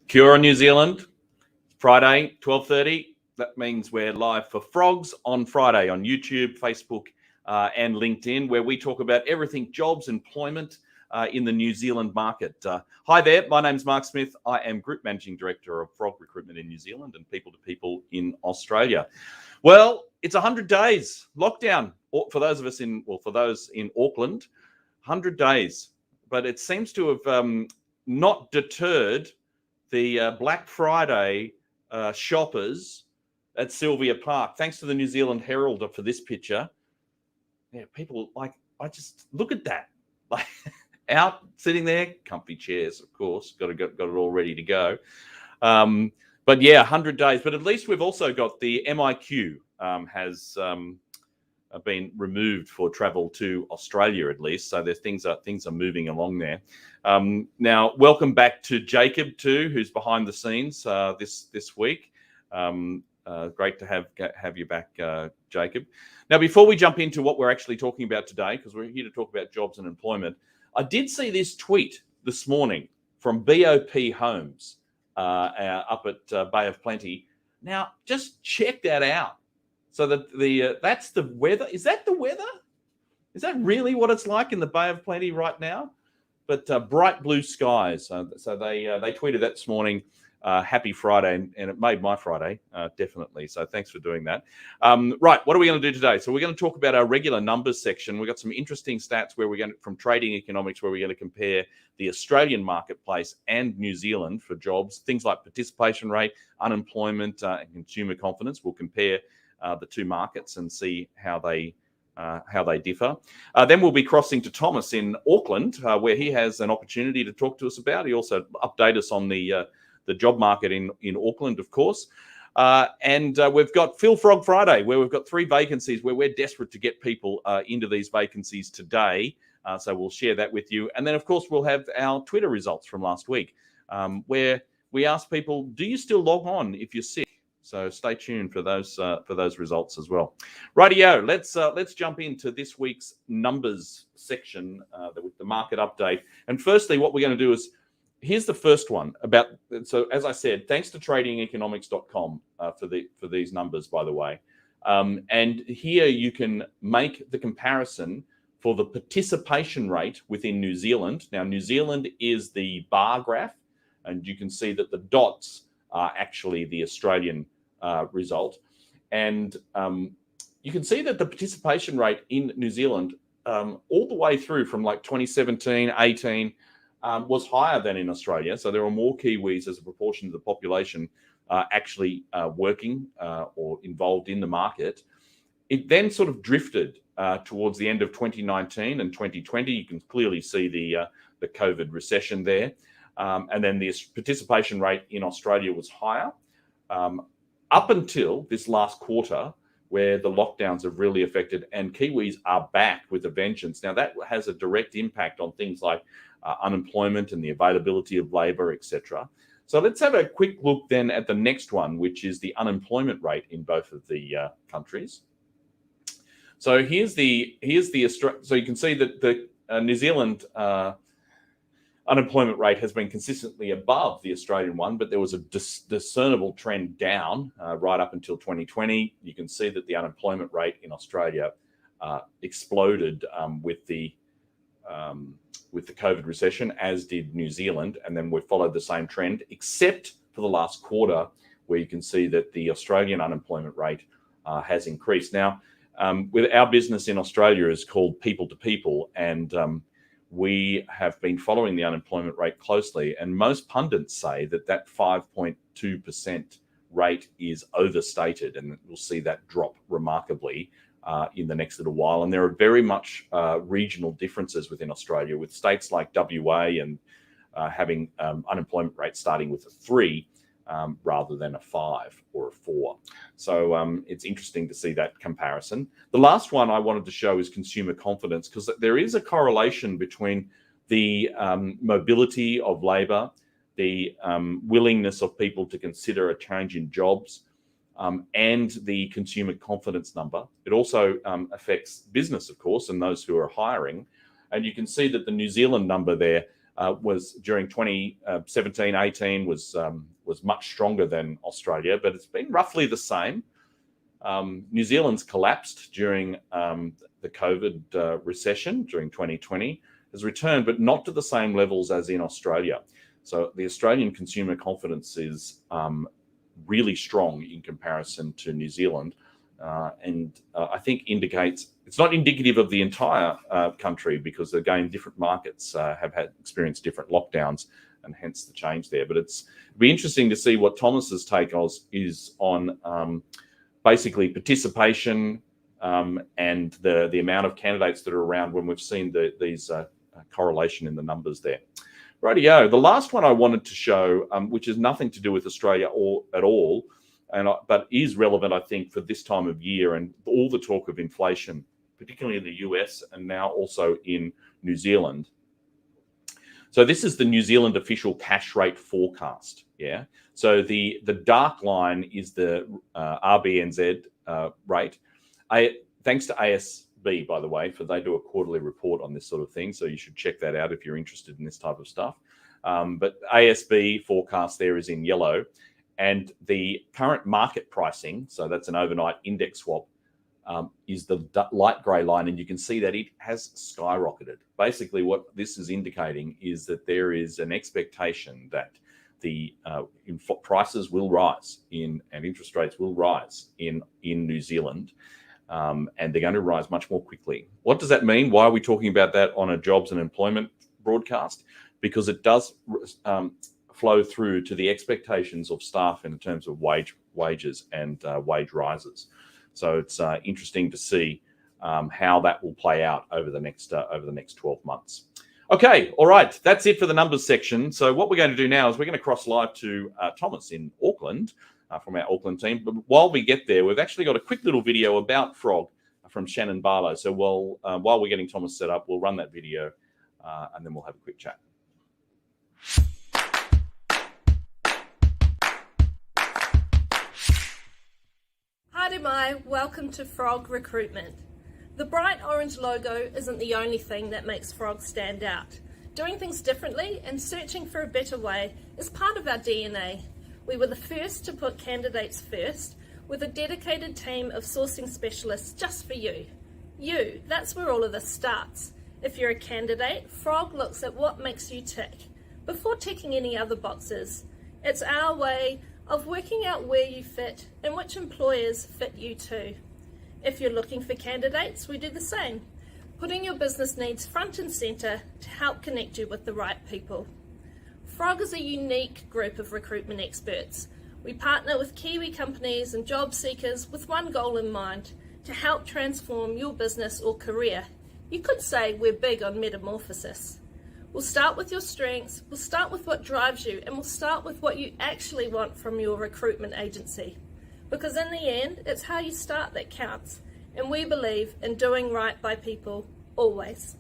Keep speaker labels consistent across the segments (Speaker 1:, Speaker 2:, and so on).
Speaker 1: Kia ora, New Zealand. Friday, 12:30. That means we're live for Frogs on Friday on YouTube, Facebook, and LinkedIn, where we talk about everything jobs, employment in the New Zealand market. Hi there, my name's Mark Smith. I am Group Managing Director of Frog Recruitment in New Zealand and People to People in Australia. Well, it's 100 days lockdown for those of us for those in Auckland, 100 days. But it seems to have not deterred the Black Friday shoppers at Sylvia Park. Thanks to the New Zealand Herald for this picture. Yeah, people I just look at that. Like out sitting there, comfy chairs, of course, got it all ready to go. But yeah, 100 days. But at least we've also got the MIQ has been removed for travel to Australia, at least. So things are moving along there. Now, welcome back to Jacob too, who's behind the scenes this week. Great to have you back, Jacob. Now, before we jump into what we're actually talking about today, because we're here to talk about jobs and employment, I did see this tweet this morning from BOP Homes up at Bay of Plenty. Now, just check that out. So that's the weather. Is that the weather? Is that really what it's like in the Bay of Plenty right now? But bright blue skies. So they tweeted that this morning. Happy Friday, and it made my Friday, definitely. So thanks for doing that. Right, what are we going to do today? So we're going to talk about our regular numbers section. We've got some interesting stats where we're going from trading economics, where we're going to compare the Australian marketplace and New Zealand for jobs, things like participation rate, unemployment, and consumer confidence. We'll compare the two markets and see how they differ. Then we'll be crossing to Thomas in Auckland, where he has an opportunity to talk to us about. He also update us on the job market in Auckland, of course. And we've got Phil Frog Friday, where we've got 3 vacancies where we're desperate to get people into these vacancies today. So we'll share that with you. And then, of course, we'll have our Twitter results from last week, where we asked people, do you still log on if you're sick? So stay tuned for those results as well. Rightio, let's jump into this week's numbers section with the market update. And firstly, what we're going to do is, here's the first one about. So as I said, thanks to tradingeconomics.com for these numbers, by the way. And here you can make the comparison for the participation rate within New Zealand. Now, New Zealand is the bar graph, and you can see that the dots are actually the Australian result. And you can see that the participation rate in New Zealand all the way through from like 2017, 18 was higher than in Australia. So there are more Kiwis as a proportion of the population actually working or involved in the market. It then sort of drifted towards the end of 2019 and 2020. You can clearly see the COVID recession there. And then the participation rate in Australia was higher up until this last quarter, where the lockdowns have really affected and Kiwis are back with a vengeance. Now, that has a direct impact on things like unemployment and the availability of labour, etc. So let's have a quick look then at the next one, which is the unemployment rate in both of the countries. So here's the so you can see that the New Zealand unemployment rate has been consistently above the Australian one, but there was a discernible trend down right up until 2020. You can see that the unemployment rate in Australia exploded with the COVID recession, as did New Zealand, and then we followed the same trend, except for the last quarter, where you can see that the Australian unemployment rate has increased. Now, with our business in Australia is called People to People, and we have been following the unemployment rate closely, and most pundits say that 5.2% rate is overstated, and we'll see that drop remarkably in the next little while. And there are very much regional differences within Australia, with states like WA and having unemployment rates starting with a 3 rather than a 5 or a 4. So it's interesting to see that comparison. The last one I wanted to show is consumer confidence, because there is a correlation between the mobility of labour, the willingness of people to consider a change in jobs, and the consumer confidence number. It also affects business, of course, and those who are hiring. And you can see that the New Zealand number there was during 2017-18 was much stronger than Australia, but it's been roughly the same. New Zealand's collapsed during the COVID recession during 2020, has returned, but not to the same levels as in Australia. So the Australian consumer confidence is really strong in comparison to New Zealand, and I think indicates it's not indicative of the entire country, because again, different markets have experienced different lockdowns, and hence the change there. But it'd be interesting to see what Thomas's take is on basically participation and the amount of candidates that are around when we've seen these correlation in the numbers there. Rightio. The last one I wanted to show, which has nothing to do with Australia at all, but is relevant, I think, for this time of year and all the talk of inflation, particularly in the US and now also in New Zealand. So this is the New Zealand official cash rate forecast. Yeah. So the dark line is the RBNZ rate. Thanks to ASB, by the way, for they do a quarterly report on this sort of thing. So you should check that out if you're interested in this type of stuff. But ASB forecast there is in yellow, and the current market pricing, so that's an overnight index swap, is the light grey line, and you can see that it has skyrocketed. Basically, what this is indicating is that there is an expectation that the prices will rise and interest rates will rise in New Zealand, and they're going to rise much more quickly. What does that mean? Why are we talking about that on a jobs and employment broadcast? Because it does flow through to the expectations of staff in terms of wages and wage rises. So it's interesting to see how that will play out over the next 12 months. Okay, all right, that's it for the numbers section. So what we're going to do now is we're going to cross live to Thomas in Auckland from our Auckland team. But while we get there, we've actually got a quick little video about Frog from Shannon Barlow. So while we're getting Thomas set up, we'll run that video and then we'll have a quick chat.
Speaker 2: Haere mai, welcome to Frog Recruitment. The bright orange logo isn't the only thing that makes Frog stand out. Doing things differently and searching for a better way is part of our DNA. We were the first to put candidates first, with a dedicated team of sourcing specialists just for you. You, that's where all of this starts. If you're a candidate, Frog looks at what makes you tick, before ticking any other boxes. It's our way of working out where you fit and which employers fit you too. If you're looking for candidates, we do the same, putting your business needs front and centre to help connect you with the right people. Frog is a unique group of recruitment experts. We partner with Kiwi companies and job seekers with one goal in mind, to help transform your business or career. You could say we're big on metamorphosis. We'll start with your strengths, we'll start with what drives you, and we'll start with what you actually want from your recruitment agency. Because in the end, it's how you start that counts, and we believe in doing right by people, always.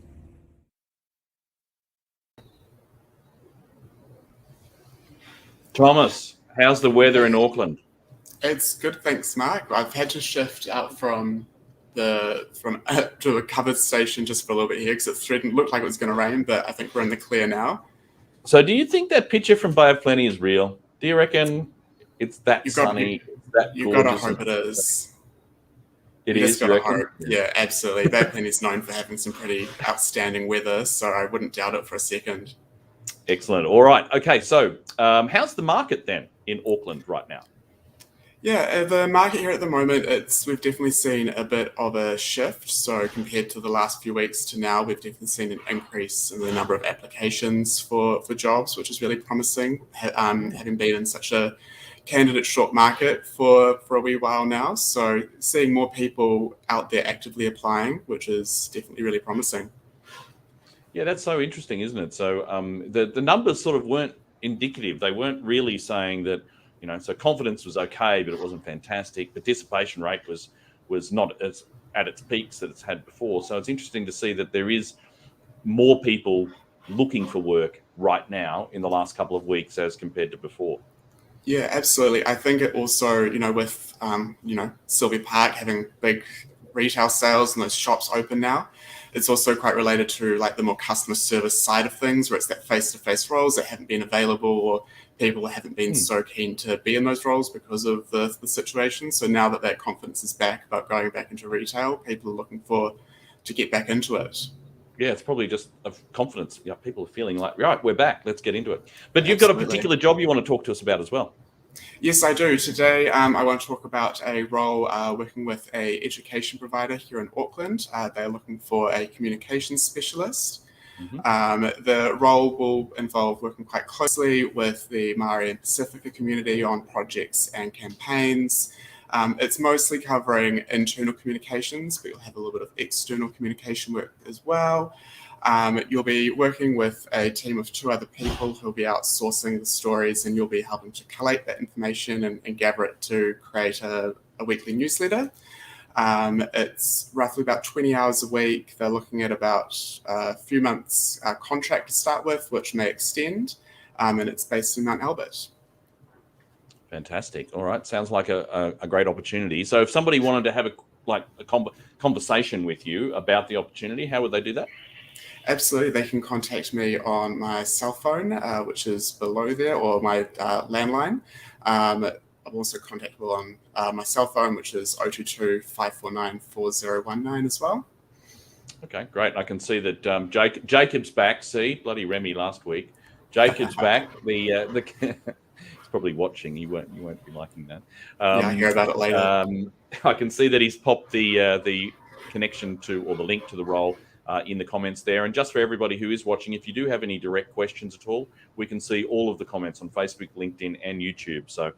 Speaker 1: Thomas, how's the weather in Auckland?
Speaker 3: It's good, thanks, Mark. I've had to shift out to a covered station just for a little bit here because it looked like it was going to rain, but I think we're in the clear now.
Speaker 1: So do you think that picture from Bay of Plenty is real? Do you reckon it's that sunny?
Speaker 3: You've got to hope it is.
Speaker 1: It is, you reckon?
Speaker 3: Yeah, absolutely. Bay of Plenty is known for having some pretty outstanding weather, so I wouldn't doubt it for a second.
Speaker 1: Excellent. All right. Okay, so how's the market then in Auckland right now?
Speaker 3: Yeah, the market here at the moment, we've definitely seen a bit of a shift. So compared to the last few weeks to now, we've definitely seen an increase in the number of applications for jobs, which is really promising, having been in such a candidate short market for a wee while now. So seeing more people out there actively applying, which is definitely really promising.
Speaker 1: Yeah, that's so interesting, isn't it? So the numbers sort of weren't indicative. They weren't really saying that, so confidence was okay, but it wasn't fantastic. Participation rate was not as at its peaks that it's had before. So it's interesting to see that there is more people looking for work right now in the last couple of weeks as compared to before.
Speaker 3: Yeah, absolutely. I think it also, with, Sylvia Park having big retail sales and those shops open now, it's also quite related to like the more customer service side of things, where it's that face-to-face roles that haven't been available, or people haven't been so keen to be in those roles because of the situation. So now that confidence is back about going back into retail, people are looking to get back into it.
Speaker 1: Yeah, it's probably just of confidence. Yeah, people are feeling like, right, we're back. Let's get into it. But you've got a particular job you want to talk to us about as well.
Speaker 3: Yes, I do. Today, I want to talk about a role working with a education provider here in Auckland. They're looking for a communications specialist. The role will involve working quite closely with the Māori and Pacifica community on projects and campaigns. It's mostly covering internal communications, but you'll have a little bit of external communication work as well. You'll be working with a team of 2 other people who'll be outsourcing the stories, and you'll be helping to collate that information and gather it to create a weekly newsletter. It's roughly about 20 hours a week. They're looking at about a few months contract to start with, which may extend, and it's based in Mount Albert.
Speaker 1: Fantastic. All right. Sounds like a great opportunity. So if somebody wanted to have a conversation with you about the opportunity, how would they do that?
Speaker 3: Absolutely. They can contact me on my cell phone, which is below there, or my landline. I'm also contactable on my cell phone, which is 022 549 4019 as well.
Speaker 1: Okay, great. I can see that Jacob's back. See, bloody Remy last week. Jacob's back. The he's probably watching. You won't be liking that.
Speaker 3: I hear about it later.
Speaker 1: I can see that he's popped the connection to, or the link to the role in the comments there. And just for everybody who is watching, if you do have any direct questions at all, we can see all of the comments on Facebook, LinkedIn, and YouTube. So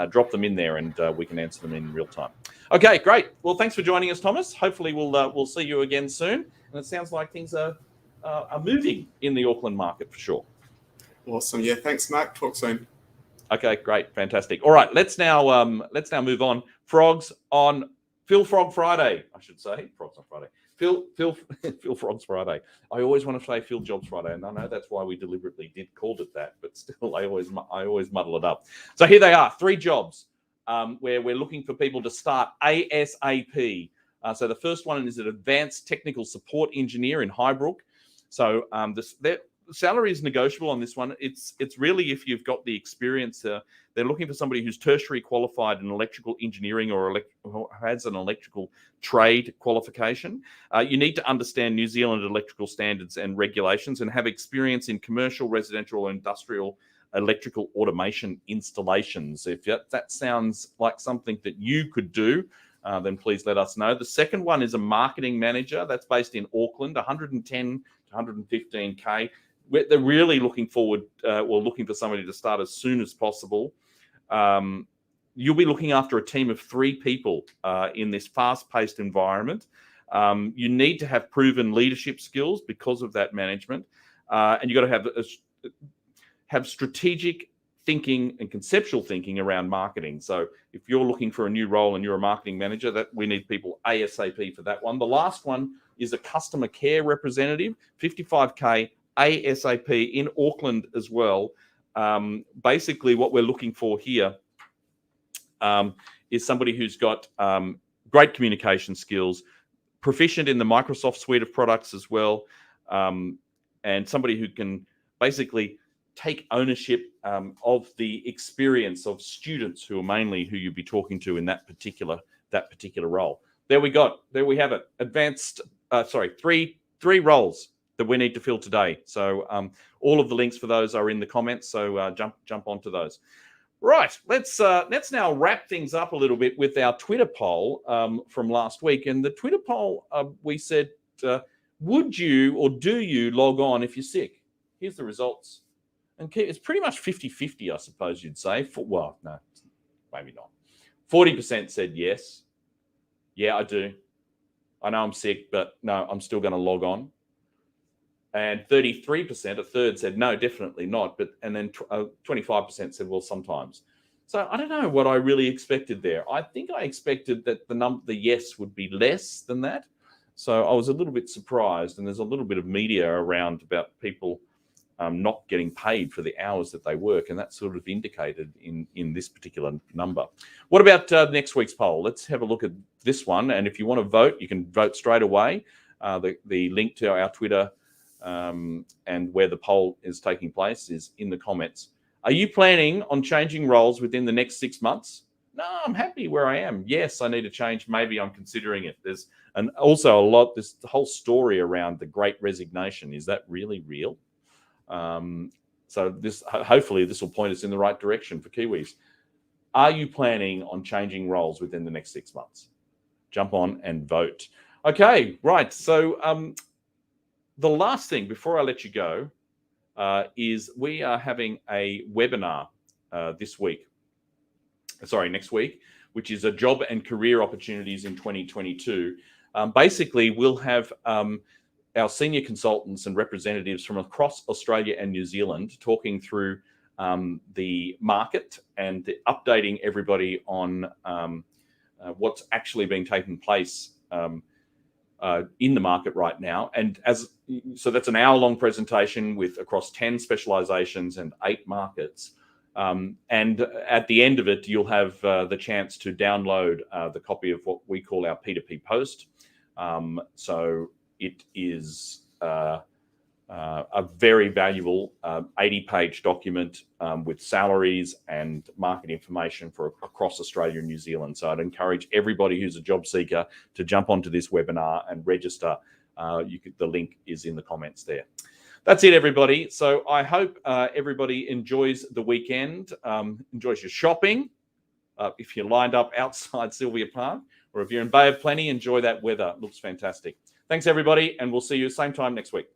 Speaker 1: drop them in there, and we can answer them in real time. Okay, great. Well, thanks for joining us, Thomas. Hopefully, we'll see you again soon. And it sounds like things are moving in the Auckland market for sure.
Speaker 3: Awesome. Yeah. Thanks, Mark. Talk soon.
Speaker 1: Okay, great, fantastic. All right, let's now move on. Frogs on Phil Frog Friday, I should say. Frogs on Friday. Phil Frogs Friday. I always want to say Phil Jobs Friday, and I know that's why we deliberately called it that, but still, I always muddle it up. So here they are, 3 jobs where we're looking for people to start ASAP. So the first one is an advanced technical support engineer in Highbrook. So the salary is negotiable on this one. It's really if you've got the experience. They're looking for somebody who's tertiary qualified in electrical engineering or has an electrical trade qualification. You need to understand New Zealand electrical standards and regulations and have experience in commercial, residential, or industrial electrical automation installations. If that sounds like something that you could do, then please let us know. The second one is a marketing manager. That's based in Auckland, 110 to 115K. They're really looking for somebody to start as soon as possible. You'll be looking after a team of 3 people in this fast-paced environment. You need to have proven leadership skills because of that management, and you've got to have strategic thinking and conceptual thinking around marketing. So if you're looking for a new role and you're a marketing manager, that we need people ASAP for that one. The last one is a customer care representative, 55K ASAP in Auckland as well. Basically, what we're looking for here is somebody who's got great communication skills, proficient in the Microsoft suite of products as well, and somebody who can basically take ownership of the experience of students who are mainly who you'd be talking to in that particular role. There we have it. Three roles that we need to fill today. So all of the links for those are in the comments. So jump onto those. Right, let's now wrap things up a little bit with our Twitter poll from last week. And the Twitter poll, we said, would you or do you log on if you're sick? Here's the results. And it's pretty much 50-50, I suppose you'd say. Well, no, maybe not. 40% said yes. Yeah, I do. I know I'm sick, but no, I'm still going to log on. And 33%, a third, said no, definitely not. And then 25% said, well, sometimes. So I don't know what I really expected there. I think I expected that the yes would be less than that. So I was a little bit surprised. And there's a little bit of media around about people not getting paid for the hours that they work, and that's sort of indicated in this particular number. What about next week's poll? Let's have a look at this one, and if you want to vote, you can vote straight away. The link to our Twitter and where the poll is taking place is in the comments. Are you planning on changing roles within the next 6 months? No, I'm happy where I am. Yes, I need to change. Maybe I'm considering it. There's also this whole story around the Great Resignation. Is that really real? So hopefully this will point us in the right direction for Kiwis. Are you planning on changing roles within the next 6 months? Jump on and vote. Okay, right. So the last thing before I let you go is we are having a webinar next week, which is a job and career opportunities in 2022. Basically, we'll have our senior consultants and representatives from across Australia and New Zealand talking through the market and updating everybody on what's actually been taking place in the market right now. And so that's an hour-long presentation with across 10 specializations and 8 markets. And at the end of it, you'll have the chance to download the copy of what we call our P2P post. So it is a very valuable 80-page document with salaries and market information for across Australia and New Zealand. So I'd encourage everybody who's a job seeker to jump onto this webinar and register. The link is in the comments there. That's it, everybody. So I hope everybody enjoys the weekend, enjoys your shopping. If you're lined up outside Sylvia Park, or if you're in Bay of Plenty, enjoy that weather. It looks fantastic. Thanks, everybody, and we'll see you same time next week.